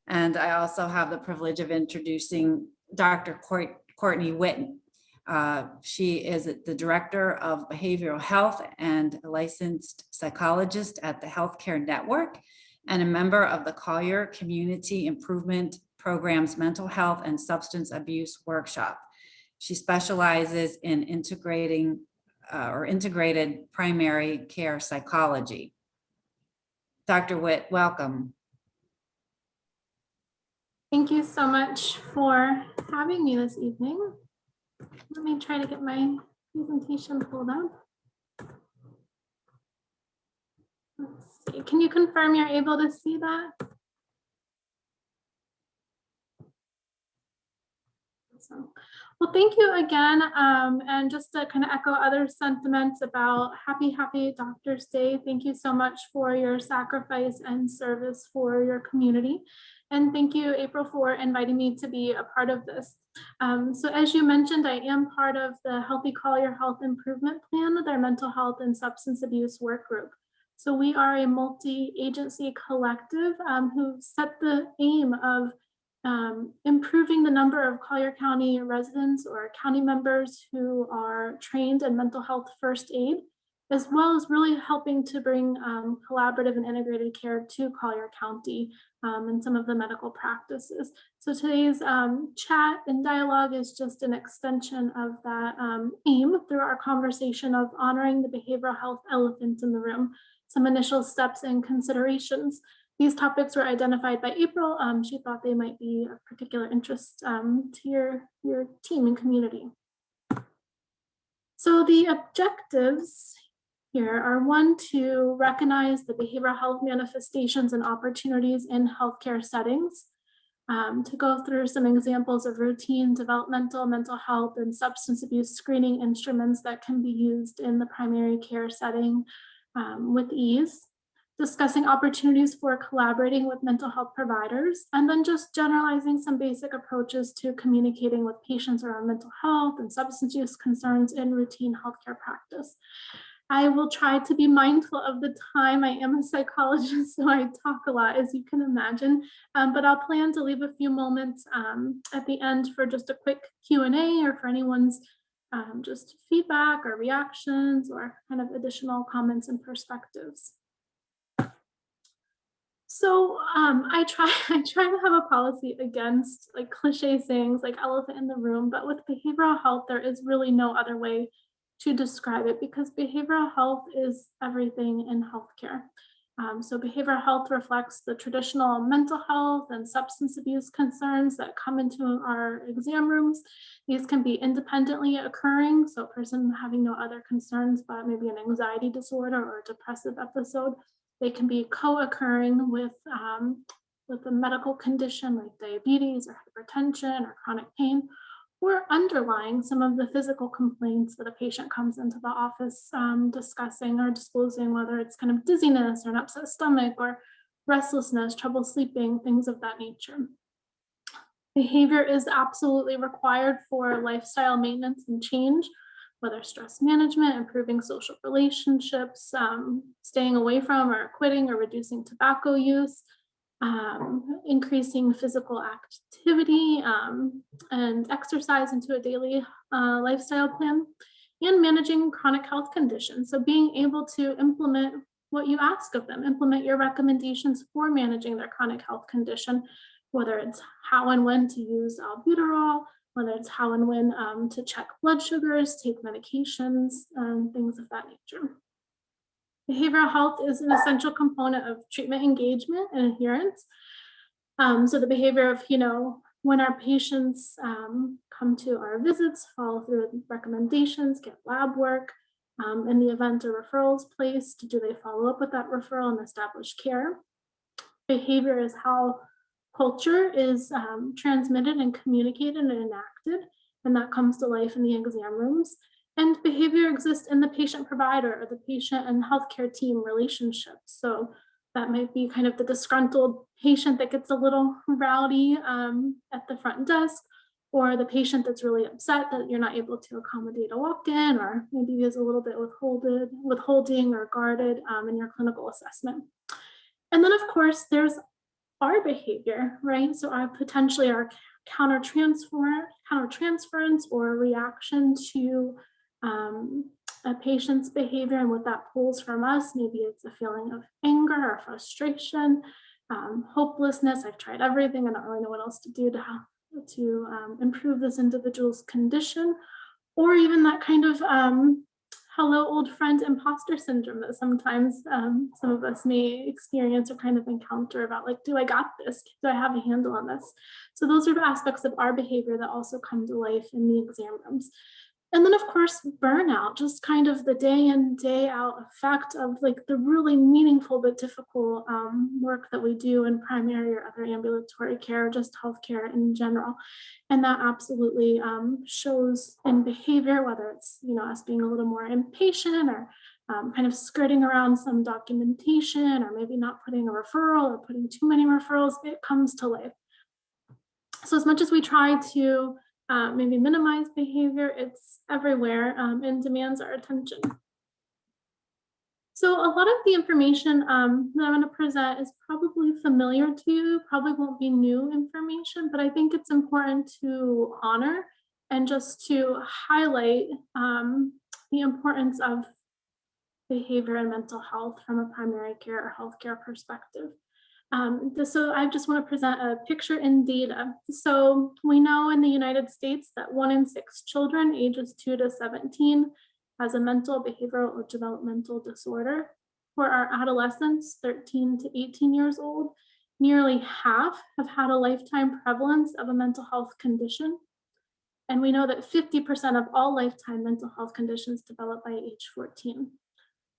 And I also have the privilege of introducing Dr. Courtney Witten. She is the Director of Behavioral Health and a licensed psychologist at the Healthcare Network and a member of the Collier Community Improvement Program's Mental Health and Substance Abuse Workshop. She specializes in integrated primary care psychology. Dr. Witt, welcome. Thank you so much for having me this evening. Let me try to get my presentation pulled up. Let's see. Can you confirm you're able to see that? Awesome. Well, thank you again. And just to kind of echo other sentiments about happy Doctor's Day. Thank you so much for your sacrifice and service for your community. And thank you, April, for inviting me to be a part of this. So as you mentioned, I am part of the Healthy Collier Health Improvement Plan, their mental health and substance abuse work group. So we are a multi-agency collective who set the aim of improving the number of Collier County residents or county members who are trained in mental health first aid, as well as really helping to bring collaborative and integrated care to Collier County and some of the medical practices. So today's chat and dialogue is just an extension of that aim through our conversation of honoring the behavioral health elephant in the room, some initial steps and considerations. These topics were identified by April. She thought they might be of particular interest to your team and community. So the objectives here are 1, to recognize the behavioral health manifestations and opportunities in healthcare settings, to go through some examples of routine developmental mental health and substance abuse screening instruments that can be used in the primary care setting with ease, discussing opportunities for collaborating with mental health providers, and then just generalizing some basic approaches to communicating with patients around mental health and substance use concerns in routine healthcare practice. I will try to be mindful of the time. I am a psychologist, so I talk a lot, as you can imagine, but I'll plan to leave a few moments at the end for just a quick Q&A or for anyone's just feedback or reactions or kind of additional comments and perspectives. So I try to have a policy against like cliche sayings like elephant in the room, but with behavioral health, there is really no other way to describe it because behavioral health is everything in healthcare. So behavioral health reflects the traditional mental health and substance abuse concerns that come into our exam rooms. These can be independently occurring, so a person having no other concerns but maybe an anxiety disorder or a depressive episode. They can be co-occurring with a medical condition like diabetes or hypertension or chronic pain, or underlying some of the physical complaints that a patient comes into the office discussing or disclosing, whether it's kind of dizziness or an upset stomach or restlessness, trouble sleeping, things of that nature. Behavior is absolutely required for lifestyle maintenance and change, whether stress management, improving social relationships, staying away from or quitting or reducing tobacco use, increasing physical activity and exercise into a daily lifestyle plan, and managing chronic health conditions. So being able to implement what you ask of them, implement your recommendations for managing their chronic health condition, whether it's how and when to use albuterol, whether it's how and when to check blood sugars, take medications, things of that nature. Behavioral health is an essential component of treatment engagement and adherence. So the behavior of, when our patients come to our visits, follow through with recommendations, get lab work, in the event a referral is placed, do they follow up with that referral and establish care? Behavior is how culture is transmitted and communicated and enacted, and that comes to life in the exam rooms. And behavior exists in the patient-provider or the patient and healthcare team relationship. So that might be kind of the disgruntled patient that gets a little rowdy at the front desk, or the patient that's really upset that you're not able to accommodate a walk-in, or maybe is a little bit withholding or guarded in your clinical assessment. And then, of course, there's our behavior, right? So our potentially our countertransference or reaction to a patient's behavior and what that pulls from us. Maybe it's a feeling of anger or frustration, hopelessness. I've tried everything. I don't really know what else to do to improve this individual's condition, or even that kind of hello old friend imposter syndrome that sometimes some of us may experience or kind of encounter about like, do I got this? Do I have a handle on this? So those are aspects of our behavior that also come to life in the exam rooms. And then of course, burnout, just kind of the day in, day out effect of like the really meaningful but difficult work that we do in primary or other ambulatory care, just healthcare in general. And that absolutely shows in behavior, whether it's, us being a little more impatient or kind of skirting around some documentation, or maybe not putting a referral or putting too many referrals, it comes to life. So as much as we try to maybe minimize behavior, it's everywhere and demands our attention. So a lot of the information that I'm going to present is probably familiar to you, probably won't be new information, but I think it's important to honor and just to highlight the importance of behavior and mental health from a primary care or healthcare perspective. So I just want to present a picture in data. So we know in the United States that 1 in 6 children ages 2 to 17 has a mental, behavioral, or developmental disorder. For our adolescents, 13 to 18 years old, nearly half have had a lifetime prevalence of a mental health condition. And we know that 50% of all lifetime mental health conditions develop by age 14.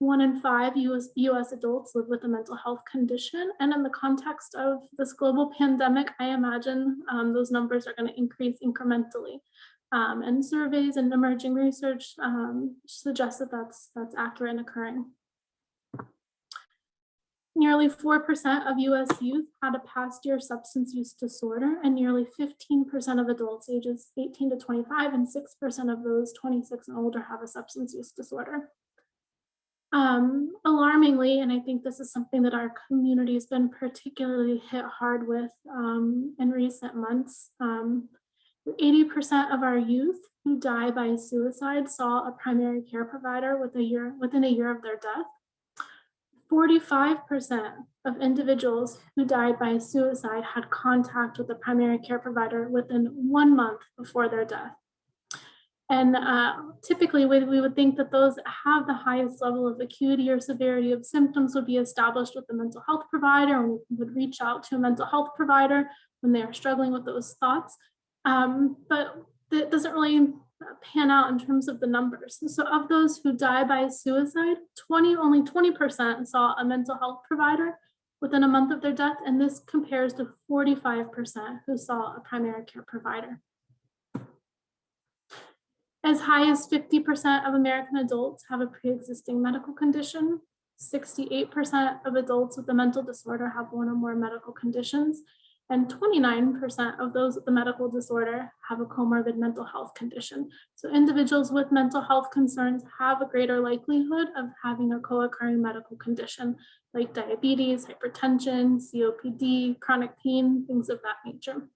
1 in 5 US adults live with a mental health condition. And in the context of this global pandemic, I imagine those numbers are going to increase incrementally. And surveys and emerging research suggest that that's accurate and occurring. Nearly 4% of US youth had a past year substance use disorder, and nearly 15% of adults ages 18 to 25, and 6% of those 26 and older have a substance use disorder. Alarmingly, and I think this is something that our community has been particularly hit hard with in recent months, 80% of our youth who die by suicide saw a primary care provider within a year of their death. 45% of individuals who died by suicide had contact with a primary care provider within 1 month before their death. And typically we would think that those that have the highest level of acuity or severity of symptoms would be established with a mental health provider, and would reach out to a mental health provider when they are struggling with those thoughts. But it doesn't really pan out in terms of the numbers. So of those who die by suicide, only 20% saw a mental health provider within a month of their death, and this compares to 45% who saw a primary care provider. As high as 50% of American adults have a pre-existing medical condition. 68% of adults with a mental disorder have one or more medical conditions, and 29% of those with the medical disorder have a comorbid mental health condition. So individuals with mental health concerns have a greater likelihood of having a co-occurring medical condition like diabetes, hypertension, COPD, chronic pain, things of that nature.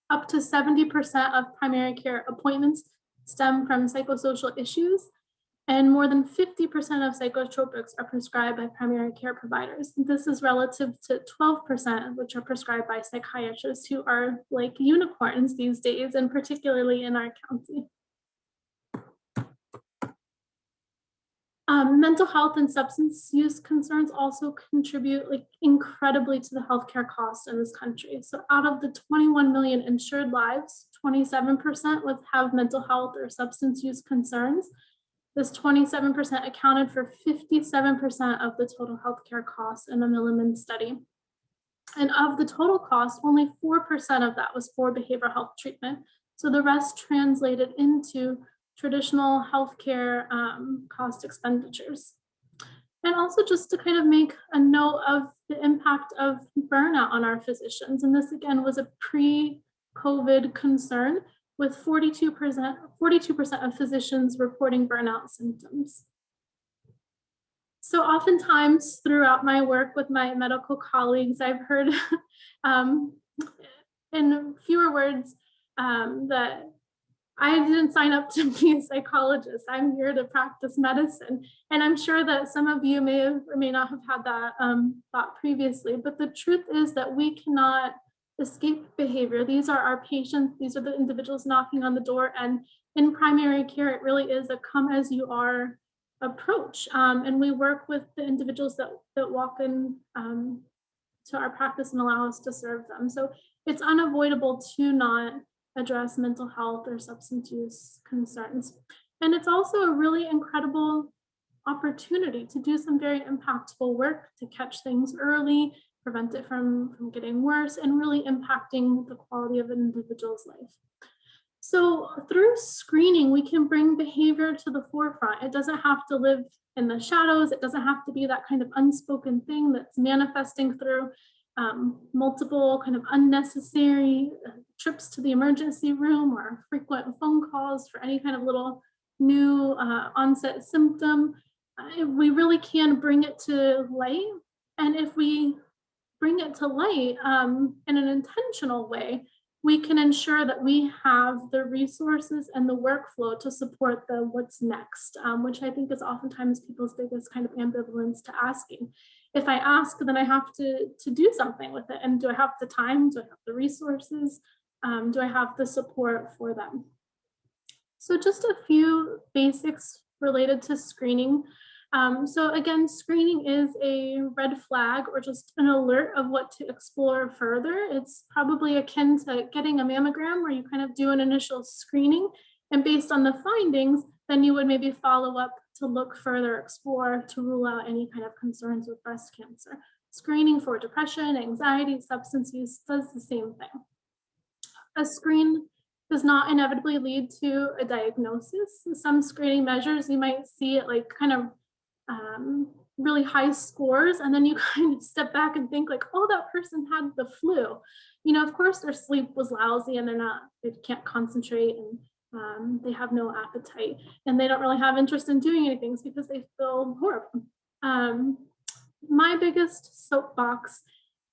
Up to 70% of primary care appointments stem from psychosocial issues, and more than 50% of psychotropics are prescribed by primary care providers. This is relative to 12%, which are prescribed by psychiatrists, who are like unicorns these days, and particularly in our county. Mental health and substance use concerns also contribute incredibly to the healthcare costs in this country. So out of the 21 million insured lives, 27% have mental health or substance use concerns. This 27% accounted for 57% of the total healthcare costs in a Milliman study. And of the total cost, only 4% of that was for behavioral health treatment. So the rest translated into traditional healthcare cost expenditures. And also just to kind of make a note of the impact of burnout on our physicians. And this again was a pre-COVID concern, with 42% of physicians reporting burnout symptoms. So oftentimes throughout my work with my medical colleagues, I've heard um, in fewer words that I didn't sign up to be a psychologist. I'm here to practice medicine. And I'm sure that some of you may have or may not have had that thought previously, but the truth is that we cannot escape behavior. These are our patients. These are the individuals knocking on the door. And in primary care, it really is a come as you are approach. And we work with the individuals that walk in to our practice and allow us to serve them. So it's unavoidable to not address mental health or substance use concerns. And it's also a really incredible opportunity to do some very impactful work to catch things early, prevent it from getting worse, and really impacting the quality of an individual's life. So through screening, we can bring behavior to the forefront. It doesn't have to live in the shadows. It doesn't have to be that kind of unspoken thing that's manifesting through multiple kind of unnecessary trips to the emergency room or frequent phone calls for any kind of little new onset symptom. We really can bring it to light. And if we bring it to light in an intentional way, we can ensure that we have the resources and the workflow to support the what's next, which I think is oftentimes people's biggest kind of ambivalence to asking. If I ask, then I have to do something with it. And do I have the time? Do I have the resources? Do I have the support for them? So just a few basics related to screening. So again, screening is a red flag or just an alert of what to explore further. It's probably akin to getting a mammogram where you kind of do an initial screening, and based on the findings, then you would maybe follow up to look further, explore, to rule out any kind of concerns with breast cancer. Screening for depression, anxiety, substance use does the same thing. A screen does not inevitably lead to a diagnosis. Some screening measures, you might see it like kind of really high scores, and then you kind of step back and think like, oh, that person had the flu. You know, of course their sleep was lousy and they can't concentrate, and they have no appetite, and they don't really have interest in doing anything because they feel horrible. My biggest soapbox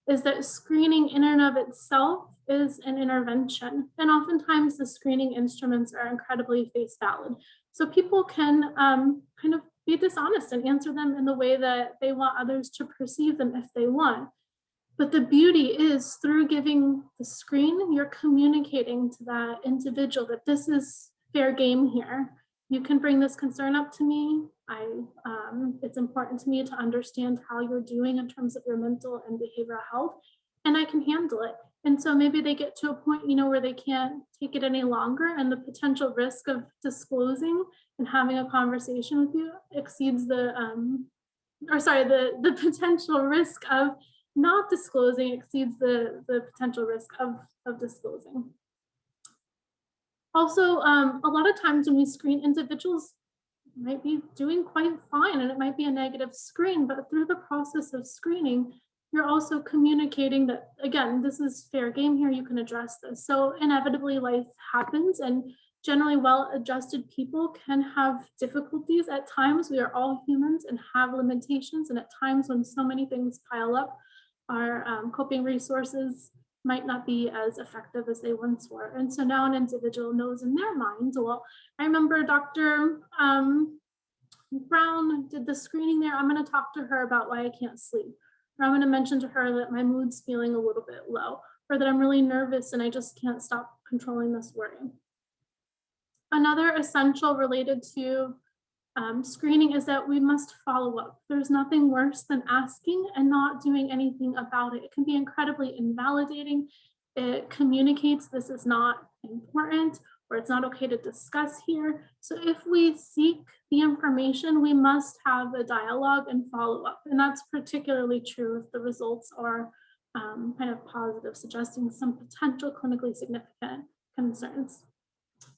is that screening in and of itself is an intervention. And oftentimes the screening instruments are incredibly face valid. So people can kind of be dishonest and answer them in the way that they want others to perceive them if they want. But the beauty is through giving the screen, you're communicating to that individual that this is fair game here. You can bring this concern up to me. It's important to me to understand how you're doing in terms of your mental and behavioral health, and I can handle it. And so maybe they get to a point, you know, where they can't take it any longer, and the potential risk of disclosing and having a conversation with you exceeds the potential risk of not disclosing exceeds the potential risk of disclosing. Also, a lot of times when we screen, individuals might be doing quite fine and it might be a negative screen, but through the process of screening, you're also communicating that, again, this is fair game here, you can address this. So inevitably life happens, and generally well-adjusted people can have difficulties at times. We are all humans and have limitations, and at times when so many things pile up, our coping resources might not be as effective as they once were. And so now an individual knows in their mind, well, I remember Dr. Brown did the screening there. I'm going to talk to her about why I can't sleep. Or I'm going to mention to her that my mood's feeling a little bit low, or that I'm really nervous and I just can't stop controlling this worry. Another essential related to screening is that we must follow up. There's nothing worse than asking and not doing anything about it. It can be incredibly invalidating. It communicates this is not important, or it's not okay to discuss here. So if we seek the information, we must have a dialogue and follow up. And that's particularly true if the results are kind of positive, suggesting some potential clinically significant concerns.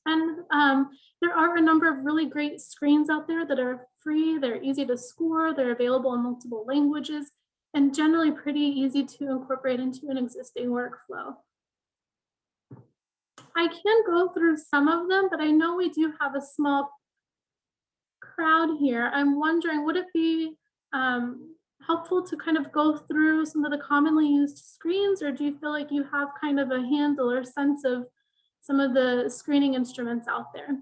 And there are a number of really great screens out there that are free, they're easy to score, they're available in multiple languages, and generally pretty easy to incorporate into an existing workflow. I can go through some of them, but I know we do have a small crowd here. I'm wondering, would it be helpful to kind of go through some of the commonly used screens, or do you feel like you have kind of a handle or sense of some of the screening instruments out there?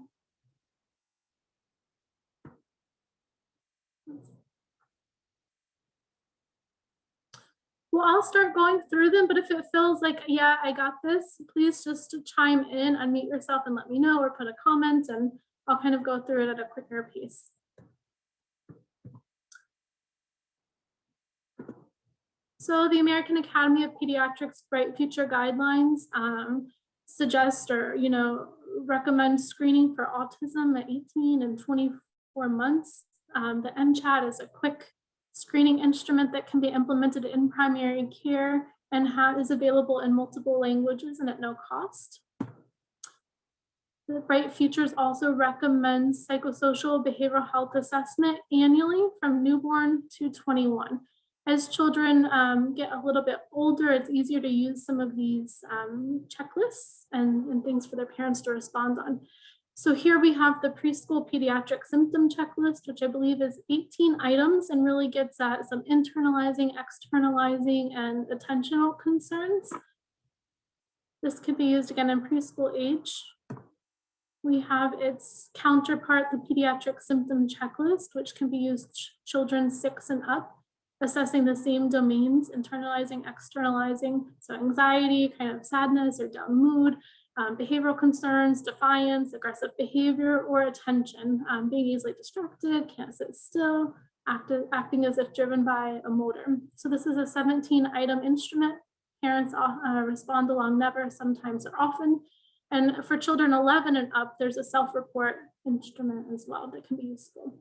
Well, I'll start going through them, but if it feels like, yeah, I got this, please just chime in, unmute yourself and let me know, or put a comment, and I'll kind of go through it at a quicker pace. So the American Academy of Pediatrics Bright Future Guidelines suggest, or recommend screening for autism at 18 and 24 months. The NCHAT is a quick screening instrument that can be implemented in primary care and is available in multiple languages and at no cost. The Bright Futures also recommends psychosocial behavioral health assessment annually from newborn to 21. As children get a little bit older, it's easier to use some of these checklists and things for their parents to respond on. So here we have the preschool pediatric symptom checklist, which I believe is 18 items and really gets at some internalizing, externalizing, and attentional concerns. This could be used again in preschool age. We have its counterpart, the pediatric symptom checklist, which can be used children 6 and up, assessing the same domains, internalizing, externalizing, so anxiety, kind of sadness or down mood, behavioral concerns, defiance, aggressive behavior, or attention, being easily distracted, can't sit still, acting as if driven by a motor. So this is a 17-item instrument. Parents respond along never, sometimes, or often. And for children 11 and up, there's a self-report instrument as well that can be useful.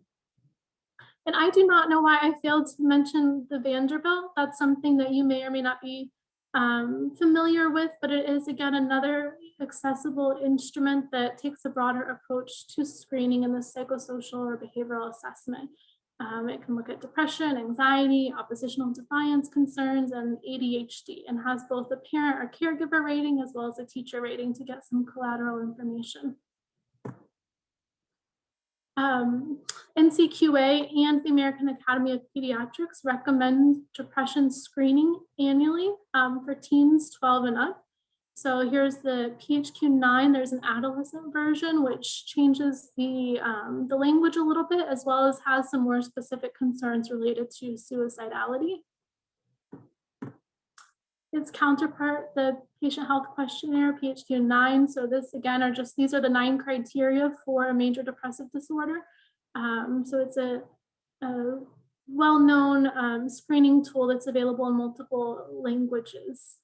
And I do not know why I failed to mention the Vanderbilt. That's something that you may or may not be familiar with, but it is, again, another accessible instrument that takes a broader approach to screening in the psychosocial or behavioral assessment. It can look at depression, anxiety, oppositional defiance concerns, and ADHD, and has both a parent or caregiver rating as well as a teacher rating to get some collateral information. NCQA and the American Academy of Pediatrics recommend depression screening annually for teens 12 and up. So here's the PHQ-9. There's an adolescent version, which changes the language a little bit, as well as has some more specific concerns related to suicidality. Its counterpart, the Patient Health Questionnaire, PHQ-9. So this, again, these are the 9 criteria for a major depressive disorder. So it's a well-known screening tool that's available in multiple languages.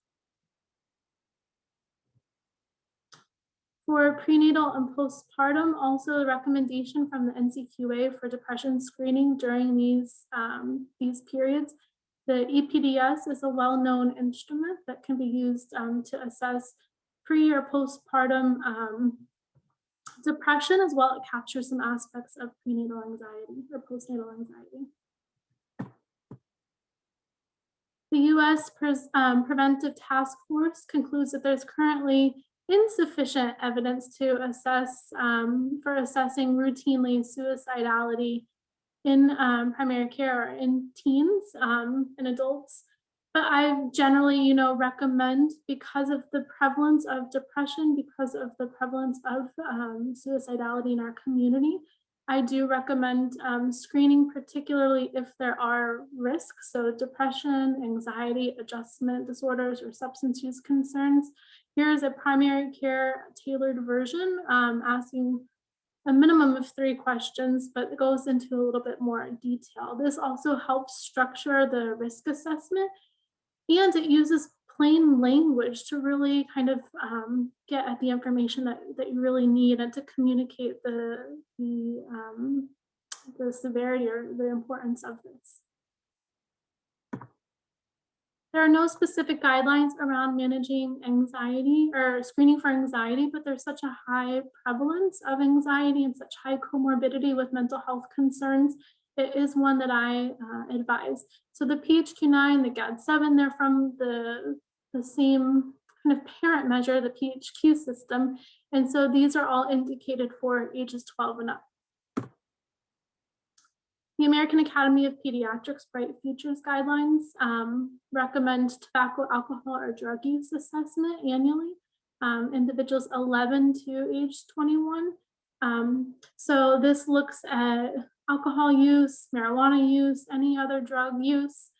For prenatal and postpartum, also a recommendation from the NCQA for depression screening during these periods. The EPDS is a well-known instrument that can be used to assess pre or postpartum depression, as well. It captures some aspects of prenatal anxiety or postnatal anxiety. The U.S. Preventive Task Force concludes that there's currently insufficient evidence to assess for assessing routinely suicidality in primary care or in teens and adults. But I generally, recommend, because of the prevalence of depression, because of the prevalence of suicidality in our community, I do recommend screening, particularly if there are risks. So depression, anxiety, adjustment disorders, or substance use concerns. Here's a primary care tailored version asking a minimum of 3 questions, but it goes into a little bit more detail. This also helps structure the risk assessment, and it uses plain language to really kind of get at the information that you really need, and to communicate the severity or the importance of this. There are no specific guidelines around managing anxiety or screening for anxiety, but there's such a high prevalence of anxiety and such high comorbidity with mental health concerns. It is one that I advise. So the PHQ-9, the GAD-7, they're from the same kind of parent measure, the PHQ system. And so these are all indicated for ages 12 and up. The American Academy of Pediatrics Bright Futures Guidelines recommend tobacco, alcohol, or drug use assessment annually, individuals 11 to age 21. So this looks at alcohol use, marijuana use, any other drug use.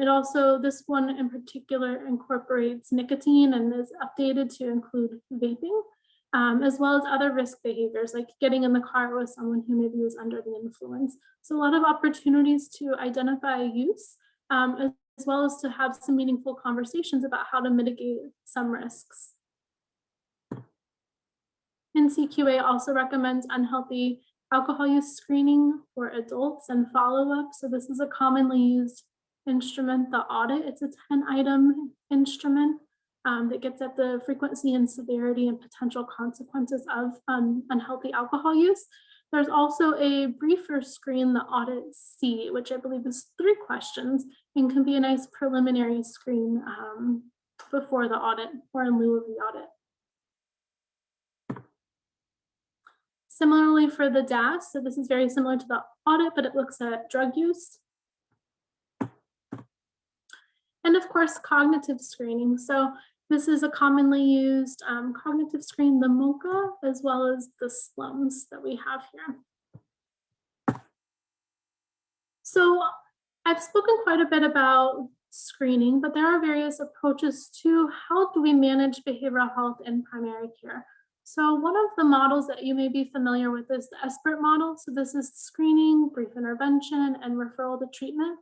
It also, this one in particular incorporates nicotine and is updated to include vaping, as well as other risk behaviors like getting in the car with someone who maybe was under the influence. So a lot of opportunities to identify use, as well as to have some meaningful conversations about how to mitigate some risks. NCQA also recommends unhealthy alcohol use screening for adults and follow-up. So this is a commonly used instrument, the audit. It's a 10-item instrument that gets at the frequency and severity and potential consequences of unhealthy alcohol use. There's also a briefer screen, the audit C, which I believe is 3 questions and can be a nice preliminary screen before the audit or in lieu of the audit. Similarly for the DAS, so this is very similar to the audit, but it looks at drug use. And of course, cognitive screening. So this is a commonly used cognitive screen, the MOCA, as well as the SLUMS that we have here. So I've spoken quite a bit about screening, but there are various approaches to how do we manage behavioral health in primary care. So one of the models that you may be familiar with is the SBIRT model. So this is screening, brief intervention, and referral to treatment.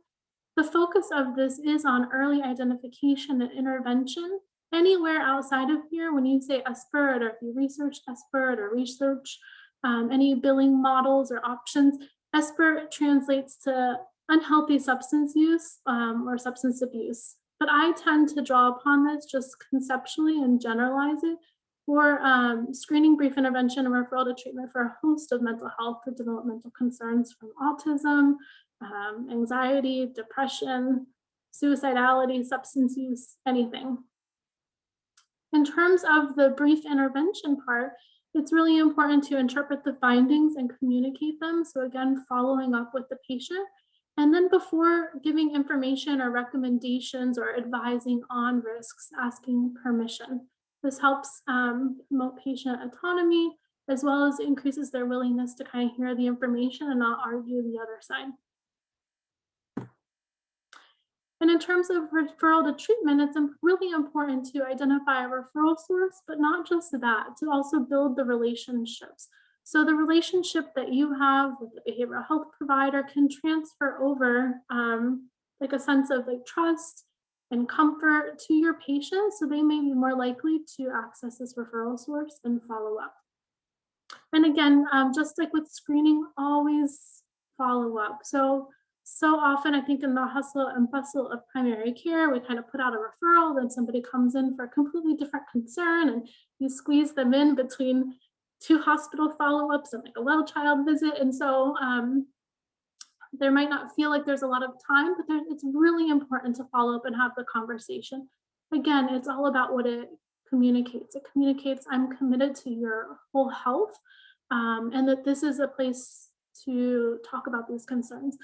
The focus of this is on early identification and intervention. Anywhere outside of here, when you say SBIRT, or if you research SBIRT or research any billing models or options, SBIRT translates to unhealthy substance use or substance abuse. But I tend to draw upon this just conceptually and generalize it for screening, brief intervention, and referral to treatment for a host of mental health or developmental concerns from autism, anxiety, depression, suicidality, substance use, anything. In terms of the brief intervention part, it's really important to interpret the findings and communicate them. So again, following up with the patient. And then before giving information or recommendations or advising on risks, asking permission. This helps promote patient autonomy, as well as increases their willingness to kind of hear the information and not argue the other side. And in terms of referral to treatment, it's really important to identify a referral source, but not just that, to also build the relationships. So the relationship that you have with the behavioral health provider can transfer over like a sense of like trust and comfort to your patients, so they may be more likely to access this referral source and follow up. And again, just like with screening, always follow up. So often I think in the hustle and bustle of primary care, we kind of put out a referral, then somebody comes in for a completely different concern and you squeeze them in between 2 hospital follow-ups and like a well child visit. And so there might not feel like there's a lot of time, but it's really important to follow up and have the conversation. Again, it's all about what it communicates. It communicates, I'm committed to your whole health, and that this is a place to talk about these concerns.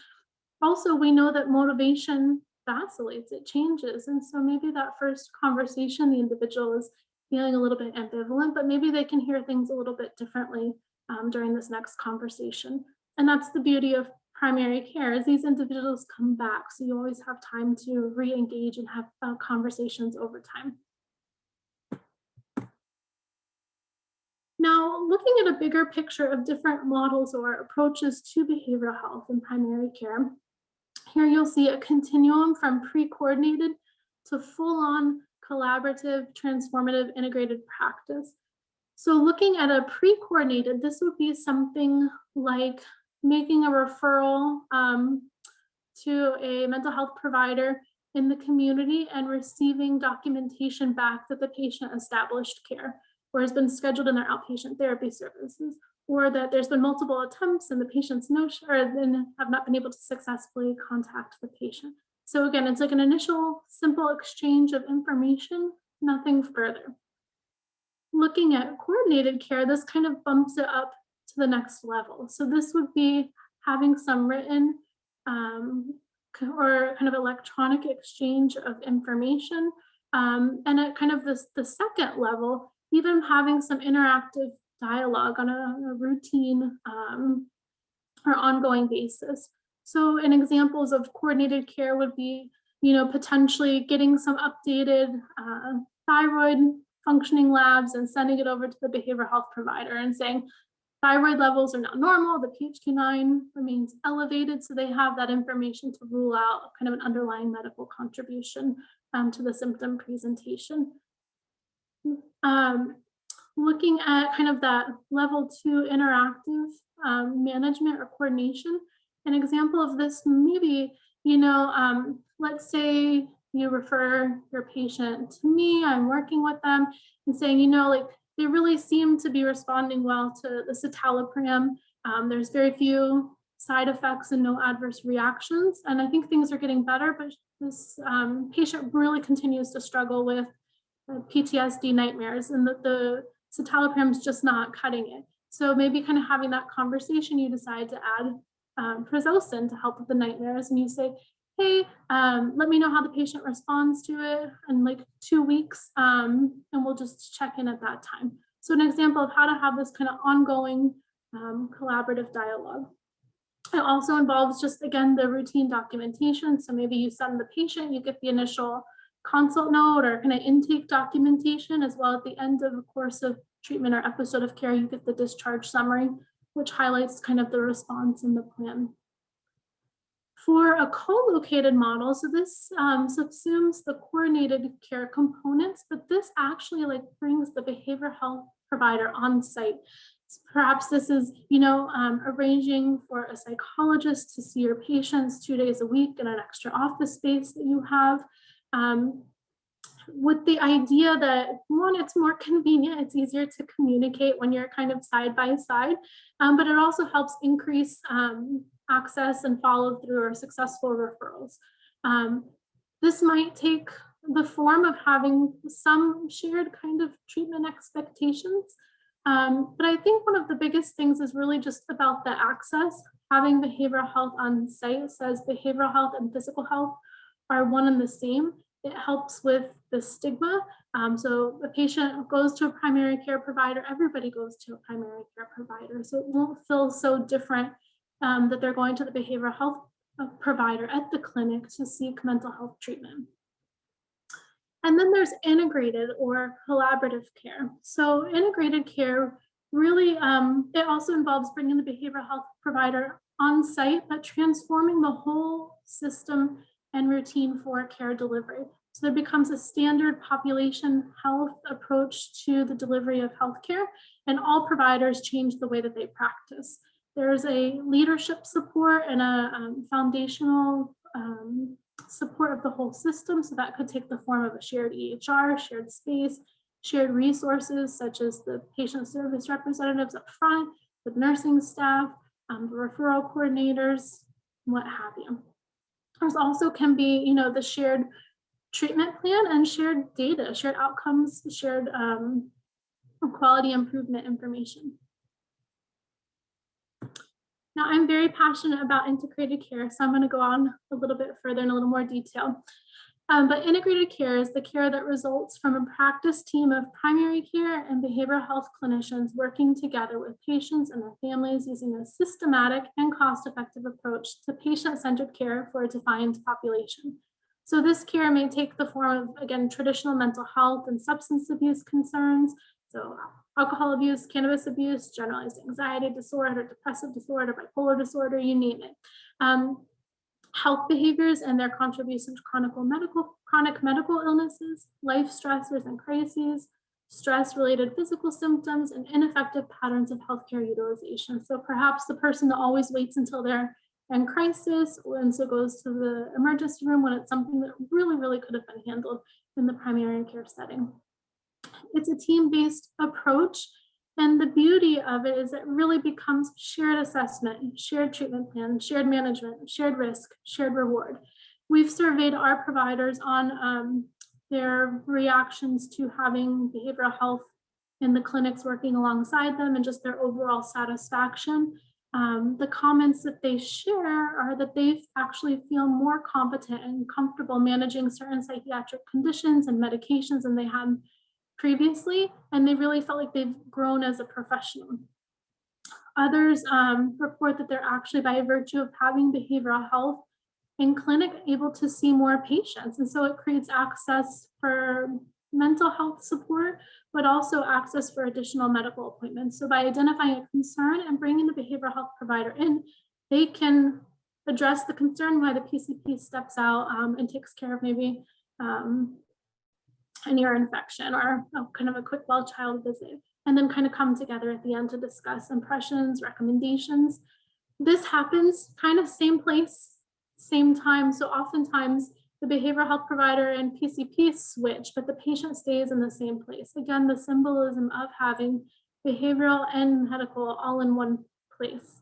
Also, we know that motivation vacillates, it changes. And so maybe that first conversation, the individual is feeling a little bit ambivalent, but maybe they can hear things a little bit differently during this next conversation. And that's the beauty of primary care, is these individuals come back. So you always have time to re-engage and have conversations over time. Now, looking at a bigger picture of different models or approaches to behavioral health in primary care, here you'll see a continuum from pre-coordinated to full-on collaborative, transformative, integrated practice. So looking at a pre-coordinated, this would be something like making a referral to a mental health provider in the community and receiving documentation back that the patient established care or has been scheduled in their outpatient therapy services, or that there's been multiple attempts and the patient's have not been able to successfully contact the patient. So again, it's like an initial simple exchange of information, nothing further. Looking at coordinated care, this kind of bumps it up to the next level. So this would be having some written or kind of electronic exchange of information. And at kind of the second level, even having some interactive dialogue on a routine or ongoing basis. So in examples of coordinated care would be, potentially getting some updated thyroid functioning labs and sending it over to the behavioral health provider and saying, thyroid levels are now normal, the PHQ-9 remains elevated, so they have that information to rule out kind of an underlying medical contribution to the symptom presentation. Looking at kind of that level 2 interactive management or coordination, an example of this maybe, let's say you refer your patient to me, I'm working with them and saying, like, they really seem to be responding well to the citalopram. There's very few side effects and no adverse reactions. And I think things are getting better, but this patient really continues to struggle with PTSD nightmares, and the citalopram is just not cutting it. So maybe kind of having that conversation, you decide to add prazosin to help with the nightmares, and you say, hey, let me know how the patient responds to it in like 2 weeks, and we'll just check in at that time. So an example of how to have this kind of ongoing collaborative dialogue. It also involves just, again, the routine documentation. So maybe you send the patient, you get the initial consult note or kind of intake documentation, as well at the end of a course of treatment or episode of care, you get the discharge summary, which highlights kind of the response in the plan. For a co-located model, so this subsumes the coordinated care components, but this actually like brings the behavioral health provider on site. So perhaps this is, arranging for a psychologist to see your patients 2 days a week in an extra office space that you have. With the idea that, one, it's more convenient, it's easier to communicate when you're kind of side by side, but it also helps increase access and follow through or successful referrals. This might take the form of having some shared kind of treatment expectations, but I think one of the biggest things is really just about the access. Having behavioral health on site says behavioral health and physical health are one and the same. It helps with the stigma. So the patient goes to a primary care provider, everybody goes to a primary care provider. So it won't feel so different that they're going to the behavioral health provider at the clinic to seek mental health treatment. And then there's integrated or collaborative care. So integrated care really, it also involves bringing the behavioral health provider on site, but transforming the whole system and routine for care delivery. So there becomes a standard population health approach to the delivery of healthcare, and all providers change the way that they practice. There's a leadership support and a foundational support of the whole system. So that could take the form of a shared EHR, shared space, shared resources, such as the patient service representatives up front, the nursing staff, the referral coordinators, what have you. There's also can be, the shared treatment plan and shared data, shared outcomes, shared quality improvement information. Now, I'm very passionate about integrated care, so I'm going to go on a little bit further in a little more detail. But integrated care is the care that results from a practice team of primary care and behavioral health clinicians working together with patients and their families using a systematic and cost-effective approach to patient-centered care for a defined population. So this care may take the form of, again, traditional mental health and substance abuse concerns. So alcohol abuse, cannabis abuse, generalized anxiety disorder, depressive disorder, bipolar disorder, you name it. Health behaviors and their contribution to chronic medical illnesses, life stressors and crises, stress-related physical symptoms, and ineffective patterns of healthcare utilization. So perhaps the person that always waits until they're in crisis and so goes to the emergency room when it's something that really, really could have been handled in the primary care setting. It's a team-based approach, and the beauty of it is it really becomes shared assessment, shared treatment plan, shared management, shared risk, shared reward. We've surveyed our providers on their reactions to having behavioral health in the clinics working alongside them and just their overall satisfaction. The comments that they share are that they actually feel more competent and comfortable managing certain psychiatric conditions and medications than they had previously, and they really felt like they've grown as a professional. Others report that they're actually, by virtue of having behavioral health in clinic, able to see more patients. And so it creates access for mental health support, but also access for additional medical appointments. So by identifying a concern and bringing the behavioral health provider in, they can address the concern while the PCP steps out and takes care of maybe an ear infection or kind of a quick well-child visit, and then kind of come together at the end to discuss impressions, recommendations. This happens kind of same place, same time. So oftentimes the behavioral health provider and PCP switch, but the patient stays in the same place. Again, the symbolism of having behavioral and medical all in one place.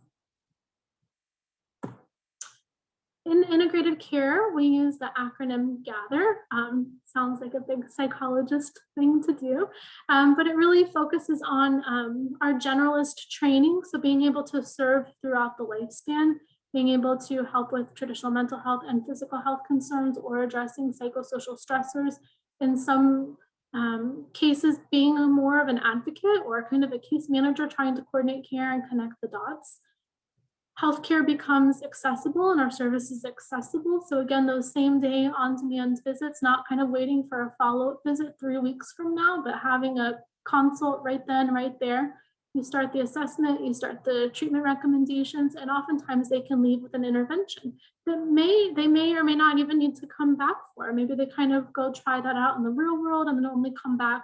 In integrated care, we use the acronym GATHER. Sounds like a big psychologist thing to do, but it really focuses on our generalist training. So being able to serve throughout the lifespan, being able to help with traditional mental health and physical health concerns, or addressing psychosocial stressors. In some cases, being more of an advocate or kind of a case manager, trying to coordinate care and connect the dots. Healthcare becomes accessible and our service is accessible. So again, those same day on-demand visits, not kind of waiting for a follow-up visit 3 weeks from now, but having a consult right then, right there. You start the assessment, you start the treatment recommendations, and oftentimes they can leave with an intervention that they may or may not even need to come back for. Maybe they kind of go try that out in the real world and then only come back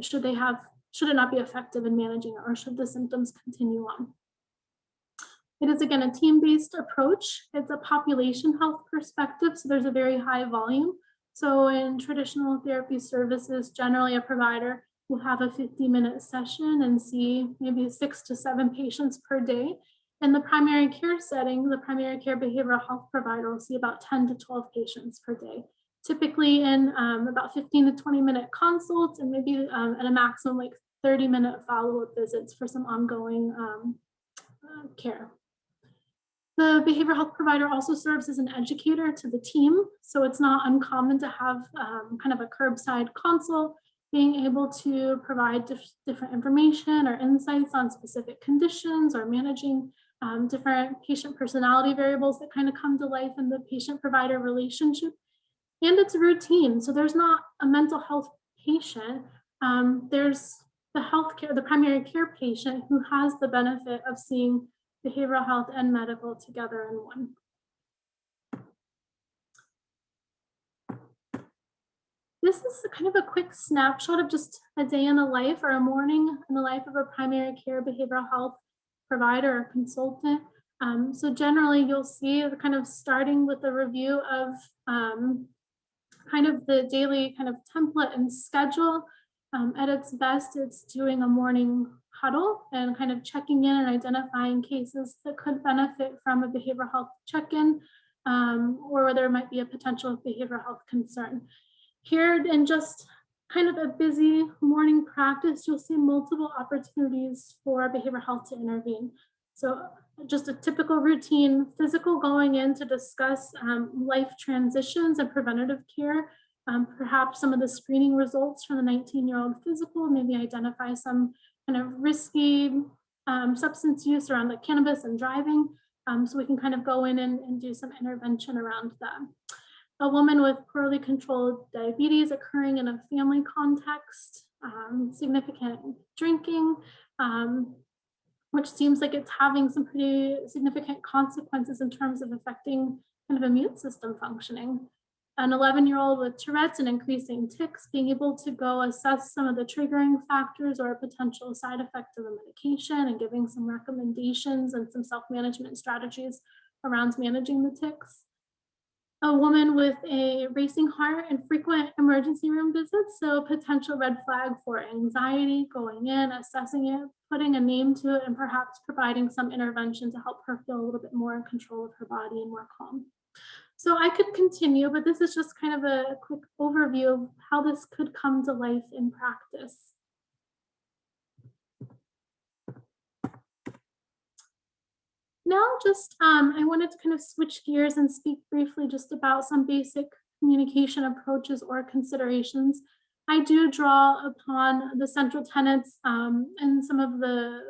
should it not be effective in managing it, or should the symptoms continue on. It is, again, a team-based approach. It's a population health perspective, so there's a very high volume. So in traditional therapy services, generally a provider will have a 50-minute session and see maybe 6 to 7 patients per day. In the primary care setting, the primary care behavioral health provider will see about 10 to 12 patients per day, typically in about 15 to 20-minute consults, and maybe at a maximum like 30-minute follow-up visits for some ongoing care. The behavioral health provider also serves as an educator to the team. So it's not uncommon to have kind of a curbside consult, being able to provide different information or insights on specific conditions, or managing different patient personality variables that kind of come to life in the patient-provider relationship. And it's routine. So there's not a mental health patient. There's the primary care patient who has the benefit of seeing behavioral health and medical together in one. This is kind of a quick snapshot of just a day in the life or a morning in the life of a primary care behavioral health provider or consultant. So generally you'll see kind of starting with a review of kind of the daily kind of template and schedule. At its best, it's doing a morning huddle and kind of checking in and identifying cases that could benefit from a behavioral health check-in, or where there might be a potential behavioral health concern. Here, in just kind of a busy morning practice, you'll see multiple opportunities for behavioral health to intervene. So just a typical routine physical, going in to discuss life transitions and preventative care. Perhaps some of the screening results from the 19-year-old physical, maybe identify some kind of risky substance use around like cannabis and driving. So we can kind of go in and do some intervention around that. A woman with poorly controlled diabetes occurring in a family context, significant drinking, which seems like it's having some pretty significant consequences in terms of affecting kind of immune system functioning. An 11-year-old with Tourette's and increasing tics, being able to go assess some of the triggering factors or a potential side effect of the medication, and giving some recommendations and some self-management strategies around managing the tics. A woman with a racing heart and frequent emergency room visits, so potential red flag for anxiety, going in, assessing it, putting a name to it, and perhaps providing some intervention to help her feel a little bit more in control of her body and more calm. So I could continue, but this is just kind of a quick overview of how this could come to life in practice. Now just, I wanted to kind of switch gears and speak briefly just about some basic communication approaches or considerations. I do draw upon the central tenets and some of the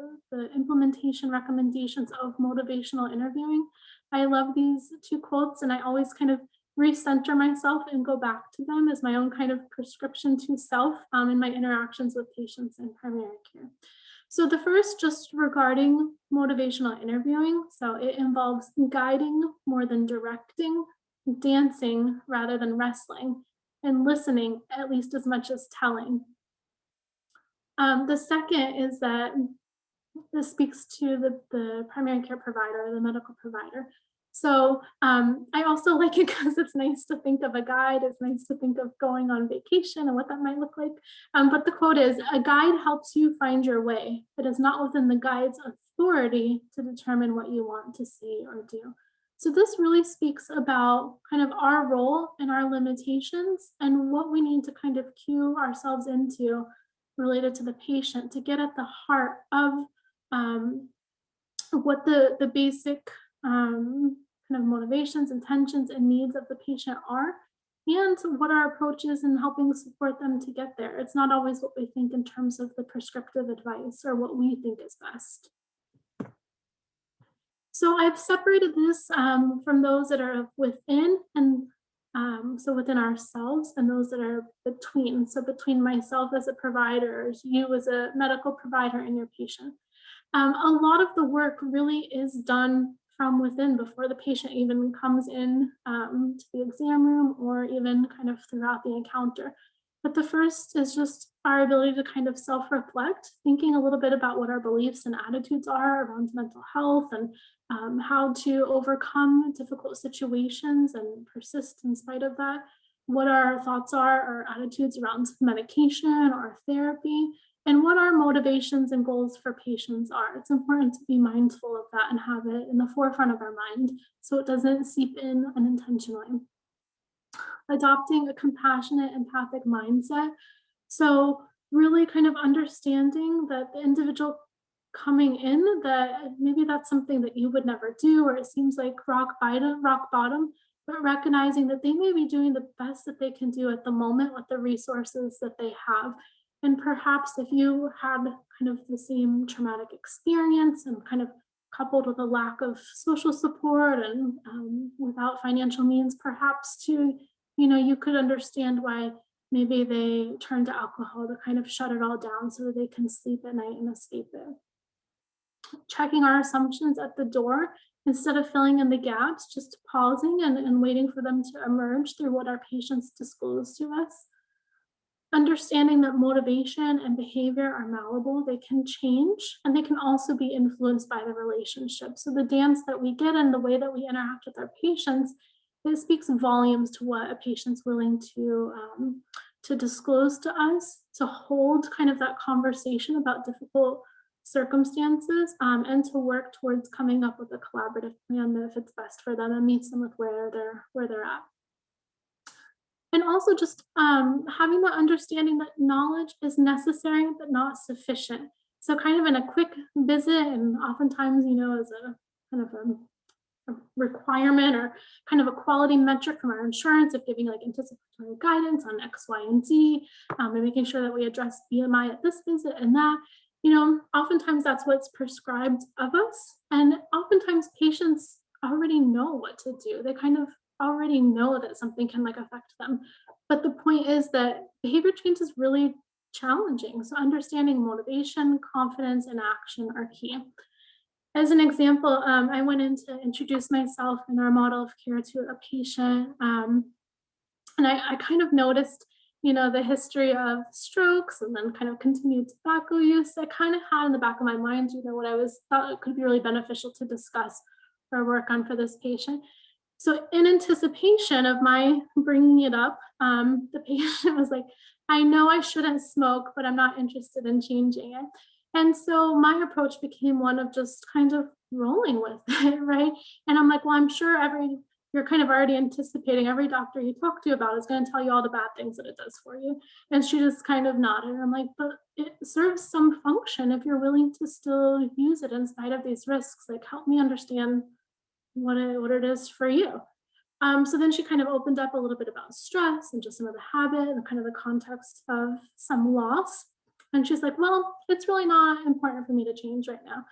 implementation recommendations of motivational interviewing. I love these two quotes, and I always kind of recenter myself and go back to them as my own kind of prescription to self in my interactions with patients in primary care. So the first, just regarding motivational interviewing. So it involves guiding more than directing, dancing rather than wrestling, and listening at least as much as telling. The second is that this speaks to the primary care provider, the medical provider. So I also like it because it's nice to think of a guide. It's nice to think of going on vacation and what that might look like. But the quote is, a guide helps you find your way. It is not within the guide's authority to determine what you want to see or do. So this really speaks about kind of our role and our limitations and what we need to kind of cue ourselves into related to the patient to get at the heart of what the basic kind of motivations, intentions, and needs of the patient are, and what our approach is in helping support them to get there. It's not always what we think in terms of the prescriptive advice or what we think is best. So I've separated this from those that are within and so within ourselves and those that are between. So between myself as a provider, you as a medical provider, and your patient. A lot of the work really is done from within before the patient even comes in to the exam room or even kind of throughout the encounter. But the first is just our ability to kind of self-reflect, thinking a little bit about what our beliefs and attitudes are around mental health and how to overcome difficult situations and persist in spite of that, what our thoughts are or attitudes around medication or therapy, and what our motivations and goals for patients are. It's important to be mindful of that and have it in the forefront of our mind so it doesn't seep in unintentionally. Adopting a compassionate, empathic mindset. So really kind of understanding that the individual coming in, that maybe that's something that you would never do, or it seems like rock bottom, but recognizing that they may be doing the best that they can do at the moment with the resources that they have. And perhaps if you had kind of the same traumatic experience and kind of coupled with a lack of social support and without financial means, perhaps too, you could understand why maybe they turn to alcohol to kind of shut it all down so that they can sleep at night and escape it. Checking our assumptions at the door instead of filling in the gaps, just pausing and waiting for them to emerge through what our patients disclose to us. Understanding that motivation and behavior are malleable, they can change, and they can also be influenced by the relationship. So the dance that we get and the way that we interact with our patients, it speaks volumes to what a patient's willing to disclose to us, to hold kind of that conversation about difficult circumstances, and to work towards coming up with a collaborative plan that fits best for them and meets them with where they're at. And also just having the understanding that knowledge is necessary but not sufficient. So kind of in a quick visit, and oftentimes, as a kind of a requirement or kind of a quality metric from our insurance of giving like anticipatory guidance on X, Y, and Z, and making sure that we address BMI at this visit and that, oftentimes that's what's prescribed of us. And oftentimes patients already know what to do. They kind of already know that something can affect them. But the point is that behavior change is really challenging. So understanding motivation, confidence, and action are key. As an example, I went in to introduce myself in our model of care to a patient. And I kind of noticed, the history of strokes and then kind of continued tobacco use. I kind of had in the back of my mind, what I thought it could be really beneficial to discuss or work on for this patient. So in anticipation of my bringing it up, the patient was like, I know I shouldn't smoke, but I'm not interested in changing it. And so my approach became one of just kind of rolling with it, right? And I'm like, well, I'm sure you're kind of already anticipating every doctor you talk to about is going to tell you all the bad things that it does for you. And she just kind of nodded. I'm like, but it serves some function if you're willing to still use it in spite of these risks. Like, help me understand what it is for you. So then she kind of opened up a little bit about stress and just some of the habit and kind of the context of some loss. And she's like, well, it's really not important for me to change right now.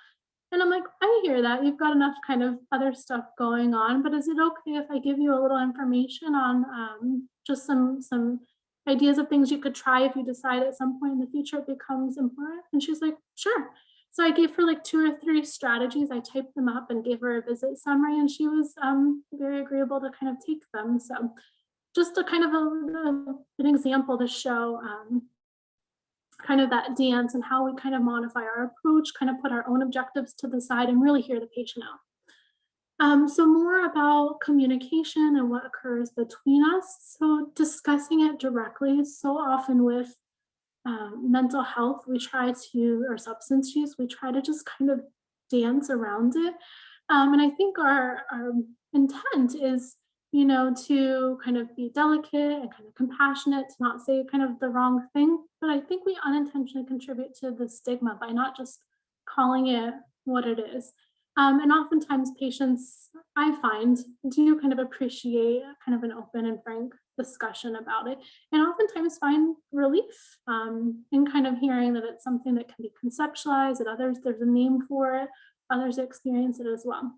And I'm like, I hear that. You've got enough kind of other stuff going on, but is it okay if I give you a little information on just some ideas of things you could try if you decide at some point in the future it becomes important? And she's like, sure. So I gave her like 2 or 3 strategies. I typed them up and gave her a visit summary, and she was very agreeable to kind of take them. So just a kind of an example to show kind of that dance and how we kind of modify our approach, kind of put our own objectives to the side and really hear the patient out. So more about communication and what occurs between us. So discussing it directly. So often with mental health, we try to, or substance use, we try to just kind of dance around it. And I think our intent is, to kind of be delicate and kind of compassionate, to not say kind of the wrong thing. But I think we unintentionally contribute to the stigma by not just calling it what it is. And oftentimes patients, I find, do kind of appreciate kind of an open and frank discussion about it, and oftentimes find relief in kind of hearing that it's something that can be conceptualized, that others, there's a name for it, others experience it as well.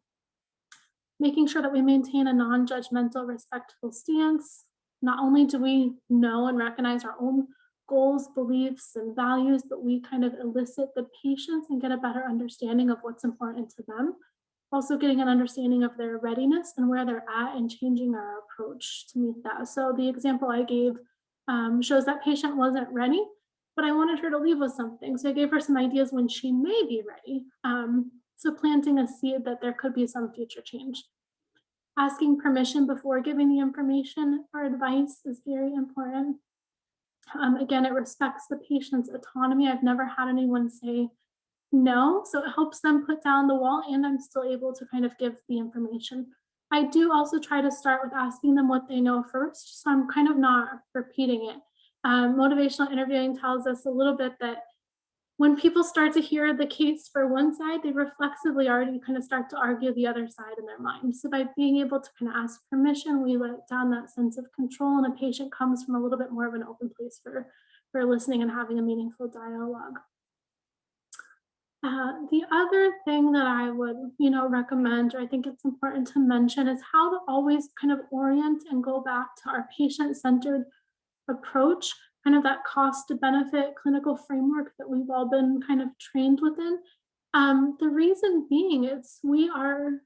Making sure that we maintain a non-judgmental, respectful stance. Not only do we know and recognize our own goals, beliefs, and values, but we kind of elicit the patients and get a better understanding of what's important to them. Also getting an understanding of their readiness and where they're at and changing our approach to meet that. So the example I gave shows that patient wasn't ready, but I wanted her to leave with something. So I gave her some ideas when she may be ready. So planting a seed that there could be some future change. Asking permission before giving the information or advice is very important. Again, it respects the patient's autonomy. I've never had anyone say no, so it helps them put down the wall, and I'm still able to kind of give the information. I do also try to start with asking them what they know first, so I'm kind of not repeating it. Motivational interviewing tells us a little bit that when people start to hear the case for one side, they reflexively already kind of start to argue the other side in their mind. So by being able to kind of ask permission, we let down that sense of control, and a patient comes from a little bit more of an open place for listening and having a meaningful dialogue. The other thing that I would, recommend, or I think it's important to mention, is how to always kind of orient and go back to our patient-centered approach, kind of that cost to benefit clinical framework that we've all been kind of trained within. The reason being is we are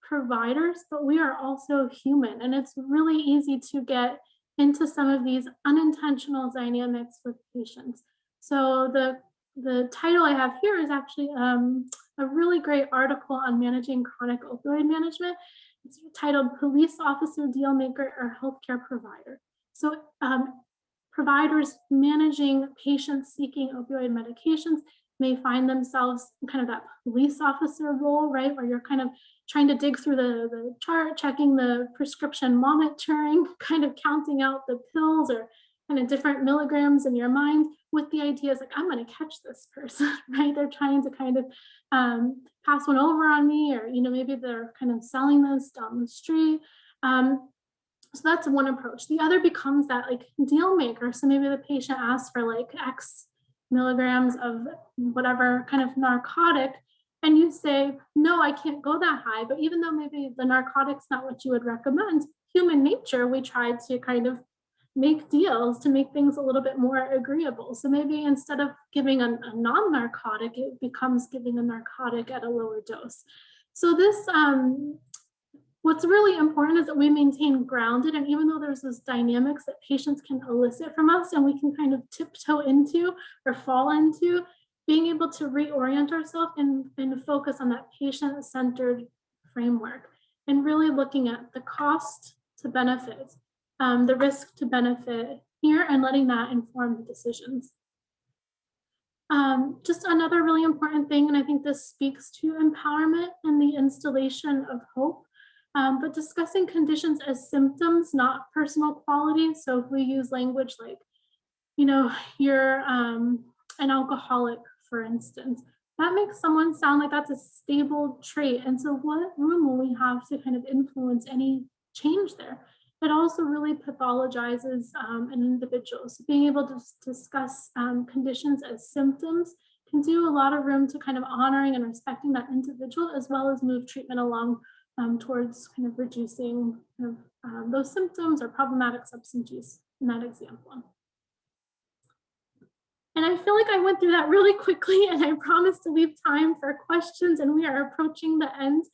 providers, but we are also human, and it's really easy to get into some of these unintentional dynamics with patients. So the title I have here is actually a really great article on managing chronic opioid management. It's titled Police Officer, Deal Maker, or Healthcare Provider. So providers managing patients seeking opioid medications may find themselves in kind of that police officer role, right? Where you're kind of trying to dig through the chart, checking the prescription, monitoring, kind of counting out the pills or kind of different milligrams in your mind, with the ideas like, I'm going to catch this person, right? They're trying to kind of pass one over on me, or, maybe they're kind of selling this down the street. So that's one approach. The other becomes that like deal maker. So maybe the patient asks for like X milligrams of whatever kind of narcotic, and you say, no, I can't go that high. But even though maybe the narcotic's not what you would recommend, human nature, we try to kind of make deals to make things a little bit more agreeable. So maybe instead of giving a non-narcotic, it becomes giving a narcotic at a lower dose. So this, what's really important is that we maintain grounded, and even though there's those dynamics that patients can elicit from us and we can kind of tiptoe into or fall into, being able to reorient ourselves and focus on that patient-centered framework and really looking at the cost to benefit, the risk to benefit here, and letting that inform the decisions. Just another really important thing, and I think this speaks to empowerment and the installation of hope. but discussing conditions as symptoms, not personal quality. So if we use language like, you're an alcoholic, for instance, that makes someone sound like that's a stable trait. And so what room will we have to kind of influence any change there? It also really pathologizes an individual. So being able to discuss conditions as symptoms can do a lot of room to kind of honoring and respecting that individual, as well as move treatment along towards kind of reducing those symptoms or problematic substance use in that example. And I feel like I went through that really quickly, and I promised to leave time for questions, and we are approaching the end.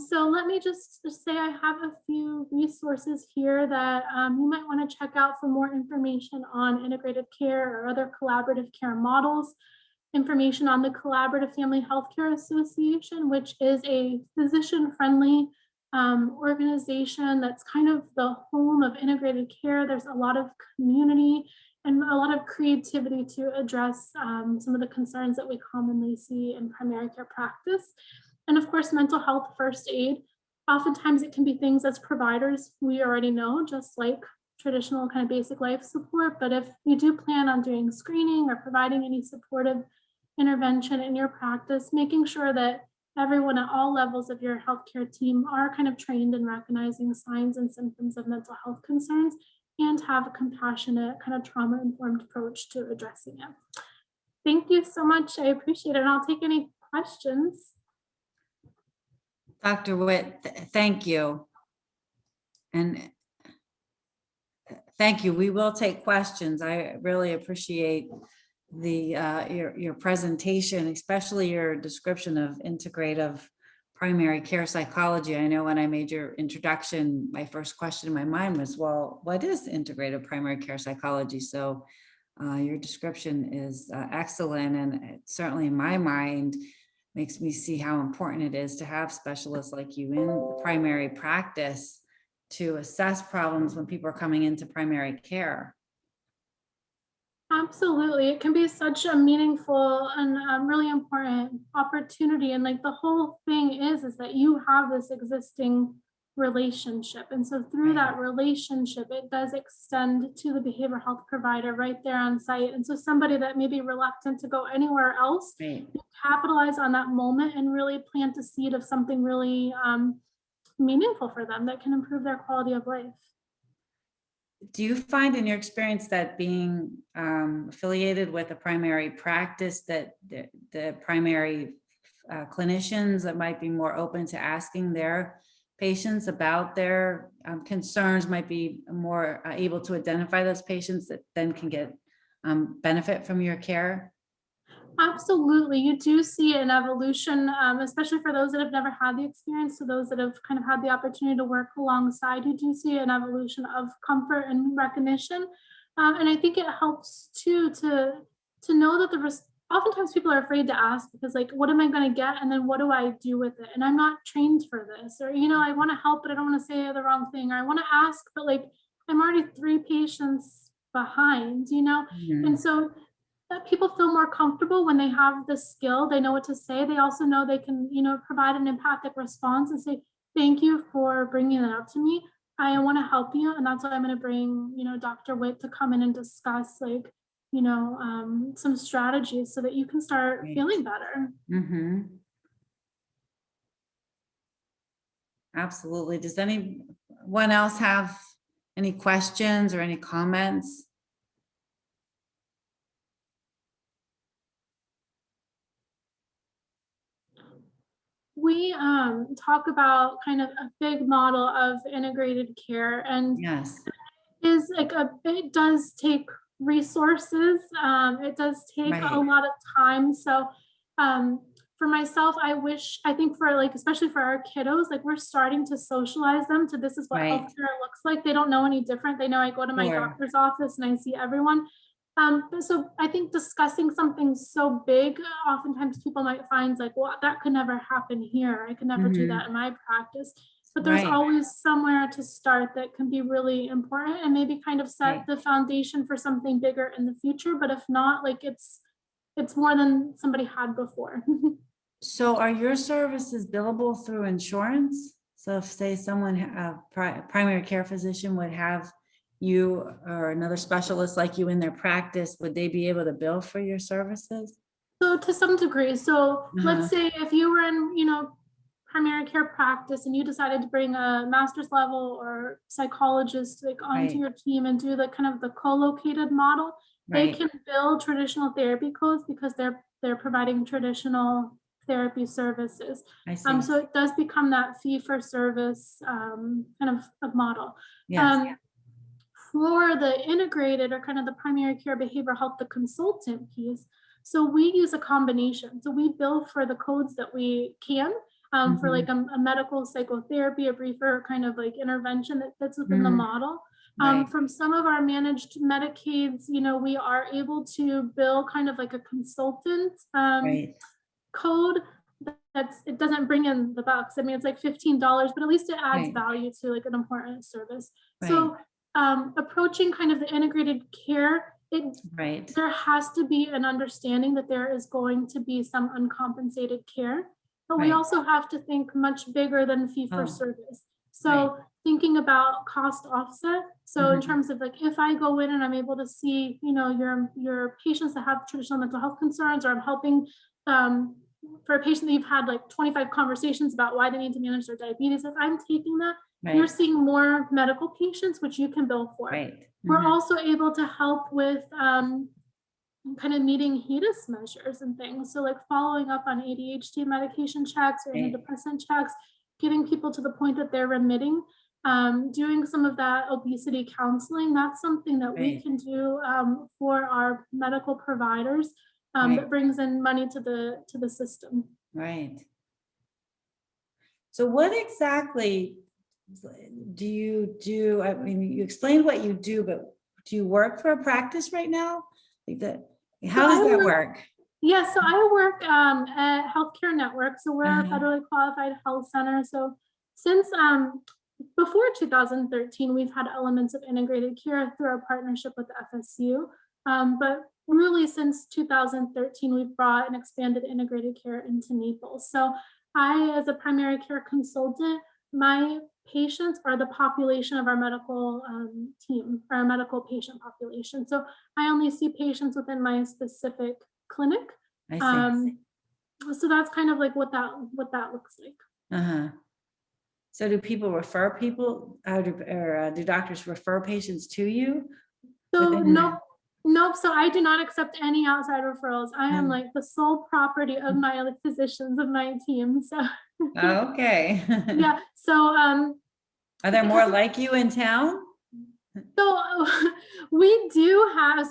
So let me just say I have a few resources here that you might want to check out for more information on integrated care or other collaborative care models. Information on the Collaborative Family Healthcare Association, which is a physician-friendly organization that's kind of the home of integrated care. There's a lot of community and a lot of creativity to address some of the concerns that we commonly see in primary care practice. And of course, mental health first aid. Oftentimes it can be things as providers we already know, just like traditional kind of basic life support. But if you do plan on doing screening or providing any supportive intervention in your practice, making sure that everyone at all levels of your healthcare team are kind of trained in recognizing signs and symptoms of mental health concerns and have a compassionate, kind of trauma-informed approach to addressing it. Thank you so much. I appreciate it. And I'll take any questions. Dr. Witt, thank you. And thank you. We will take questions. I really appreciate your presentation, especially your description of integrative primary care psychology. I know when I made your introduction, my first question in my mind was, well, what is integrative primary care psychology? So your description is excellent, and it certainly in my mind makes me see how important it is to have specialists like you in the primary practice to assess problems when people are coming into primary care. Absolutely. It can be such a meaningful and really important opportunity. And like the whole thing is that you have this existing relationship. And so through that relationship, it does extend to the behavioral health provider right there on site. And so somebody that may be reluctant to go anywhere else, you capitalize on that moment and really plant a seed of something really meaningful for them that can improve their quality of life. Do you find in your experience that being affiliated with a primary practice that the primary clinicians that might be more open to asking their patients about their concerns, might be more able to identify those patients that then can get benefit from your care? Absolutely. You do see an evolution, especially for those that have never had the experience, to those that have kind of had the opportunity to work alongside. You do see an evolution of comfort and recognition. And I think it helps too to know that oftentimes people are afraid to ask because like, what am I going to get? And then what do I do with it? And I'm not trained for this, or, I want to help, but I don't want to say the wrong thing, or I want to ask, but like, I'm already 3 patients behind, Mm-hmm. And so that people feel more comfortable when they have the skill, they know what to say. They also know they can, provide an empathic response and say, thank you for bringing that up to me. I want to help you. And that's why I'm going to bring, Dr. Witt to come in and discuss like, some strategies so that you can start feeling better. Mm-hmm. Absolutely. Does anyone else have any questions or any comments? We talk about kind of a big model of integrated care, and Yes, is like it does take resources. It does take a lot of time. So for myself, I think for like, especially for our kiddos, like we're starting to socialize them to this is what healthcare looks like. They don't know any different. They know I go to my doctor's office and I see everyone. So I think discussing something so big, oftentimes people might find like, well, that could never happen here. I could never do that in my practice. But there's always somewhere to start that can be really important and maybe kind of set the foundation for something bigger in the future. But if not, like it's more than somebody had before. So are your services billable through insurance? So if, say, someone, a primary care physician would have you or another specialist like you in their practice, would they be able to bill for your services? So to some degree, so let's Uh-huh. say if you were in, primary care practice and you decided to bring a master's level or psychologist like onto Right. your team and do the kind of the co-located model, they Right. can bill traditional therapy codes because they're providing traditional therapy services. I see. So it does become that fee for service kind of model. Yes. For the integrated or kind of the primary care behavioral health, the consultant piece, so we use a combination. So we bill for the codes that we can, for like a medical psychotherapy, a briefer kind of like intervention that fits within the model. Right. From some of our managed Medicaids, we are able to bill kind of like a consultant Right. code. It doesn't bring in the bucks. I mean, it's like $15, but at least it adds Right. value to like an important service. Right. So approaching kind of the integrated care, Right. there has to be an understanding that there is going to be some uncompensated care, but we Right. also have to think much bigger than fee for Oh, service. So thinking about cost offset. So in terms of like, if I go in and I'm able to see, your patients that have traditional mental health concerns, or I'm helping for a patient that you've had like 25 conversations about why they need to manage their diabetes, if I'm taking that, you're seeing more medical patients, which you can bill for. Right. We're also able to help with kind of meeting HEDIS measures and things. So like following up on ADHD medication checks or antidepressant checks, getting people to the point that they're remitting, doing some of that obesity counseling. That's something that we can do for our medical providers that brings in money to the system. Right. So what exactly do you do? I mean, you explained what you do, but do you work for a practice right now? Like that, how does that work? Yeah, so I work at Healthcare Network. So we're a federally qualified health center. So since before 2013, we've had elements of integrated care through our partnership with the FSU. But really since 2013, we've brought and expanded integrated care into Naples. So I, as a primary care consultant, my patients are the population of our medical team, our medical patient population. So I only see patients within my specific clinic. I see. So that's kind of like what that looks like. So do people refer people, or do doctors refer patients to you? So nope. So I do not accept any outside referrals. I am like the sole property of my physicians of my team. So okay. Yeah. So are there more like you in town? So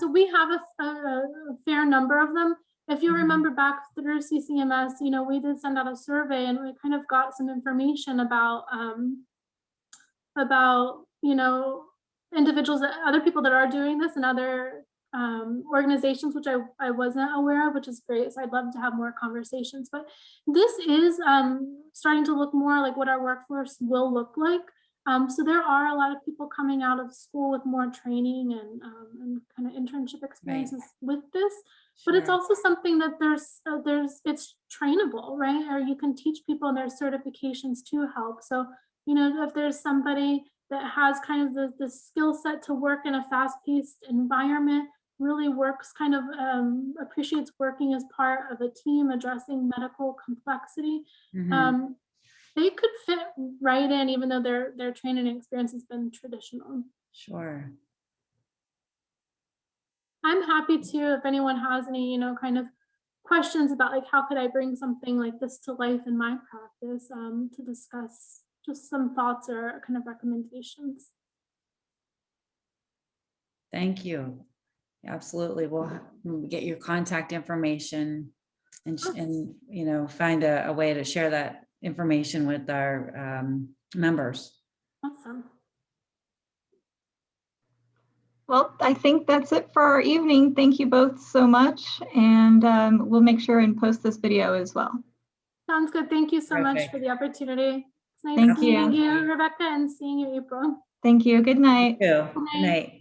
we have a fair number of them. If you remember back through CCMS, we did send out a survey and we kind of got some information about individuals, other people that are doing this, and other organizations, which I wasn't aware of, which is great. So I'd love to have more conversations, but this is starting to look more like what our workforce will look like. So there are a lot of people coming out of school with more training and kind of internship experiences with this, but it's also something that it's trainable, right? Or you can teach people, and there's certifications to help. So, if there's somebody that has kind of the skill set to work in a fast-paced environment, really works kind of appreciates working as part of a team addressing medical complexity, they could fit right in, even though their training experience has been traditional. Sure. I'm happy to, if anyone has any, kind of questions about like, how could I bring something like this to life in my practice, to discuss just some thoughts or kind of recommendations. Thank you. Absolutely. We'll get your contact information and find a way to share that information with our members. Awesome. Well, I think that's it for our evening. Thank you both so much. And we'll make sure and post this video as well. Sounds good. Thank you so much for the opportunity. It's nice Thank seeing you. you, Rebecca, and seeing you, April. Thank you. Good night. Good night.